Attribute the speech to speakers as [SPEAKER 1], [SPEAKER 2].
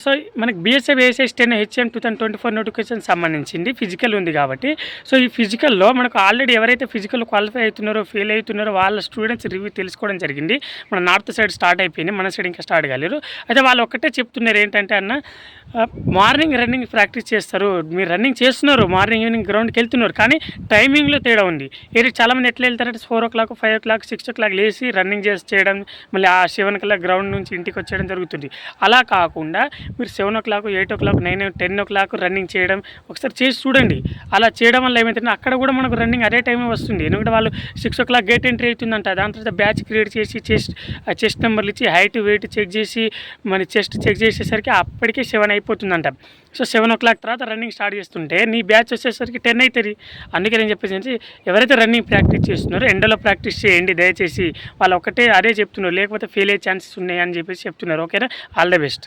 [SPEAKER 1] So మనకి BSF ASS 10 HM 2024 notification సంబంధించింది physical ఉంది కాబట్టి, సో ఈ ఫిజికల్లో మనకు ఆల్రెడీ ఎవరైతే ఫిజికల్ క్వాలిఫై అవుతున్నారో ఫెయిల్ అవుతున్నారో వాళ్ళ స్టూడెంట్స్ రివ్యూ తెలుసుకోవడం జరిగింది. మన నార్త్ సైడ్ స్టార్ట్ అయిపోయింది, మన సైడ్ ఇంకా స్టార్ట్ కాలేరు. అయితే వాళ్ళు ఒక్కటే చెప్తున్నారు ఏంటంటే అన్న, మార్నింగ్ రన్నింగ్ ప్రాక్టీస్ చేస్తారు, మీరు రన్నింగ్ చేస్తున్నారు, మార్నింగ్ ఈవినింగ్ గ్రౌండ్కి వెళ్తున్నారు, కానీ టైమింగ్లో తేడా ఉంది. చాలామంది ఎట్లా వెళ్తారంటే 4 o'clock 5 o'clock 6 o'clock లేచి రన్నింగ్ చేయడం, మళ్ళీ ఆ 7 o'clock గ్రౌండ్ నుంచి ఇంటికి వచ్చేయడం జరుగుతుంది. అలా కాకుండా మీరు 7 o'clock 8 o'clock 9 10 o'clock రన్నింగ్ చేయడం ఒకసారి చేసి చూడండి. అలా చేయడం వల్ల ఏమవుతుందంటే అక్కడ కూడా మనకు రన్నింగ్ అదే టైమే వస్తుంది. ఎందుకంటే వాళ్ళు 6 o'clock గేట్ ఎంట్రీ అవుతుందంట, దాని తర్వాత బ్యాచ్ క్రియేట్ చేసి చెస్ట్ నెంబర్లు ఇచ్చి హైట్ వెయిట్ చెక్ చేసి మన చెస్ట్ చెక్ చేసేసరికి అప్పటికే 7 అయిపోతుందంట. సో 7 o'clock తర్వాత రన్నింగ్ స్టార్ట్ చేస్తుంటే నీ బ్యాచ్ వచ్చేసరికి 10 అవుతుంది. అందుకే నేను చెప్పేసి ఎవరైతే రన్నింగ్ ప్రాక్టీస్ చేస్తున్నారో ఎండలో ప్రాక్టీస్ చేయండి దయచేసి. వాళ్ళు ఒకటే అదే చెప్తున్నారు, లేకపోతే ఫెయిల్ అయ్యే ఛాన్సెస్ ఉన్నాయి అని చెప్పేసి చెప్తున్నారు. ఓకేనా, ఆల్ ద బెస్ట్.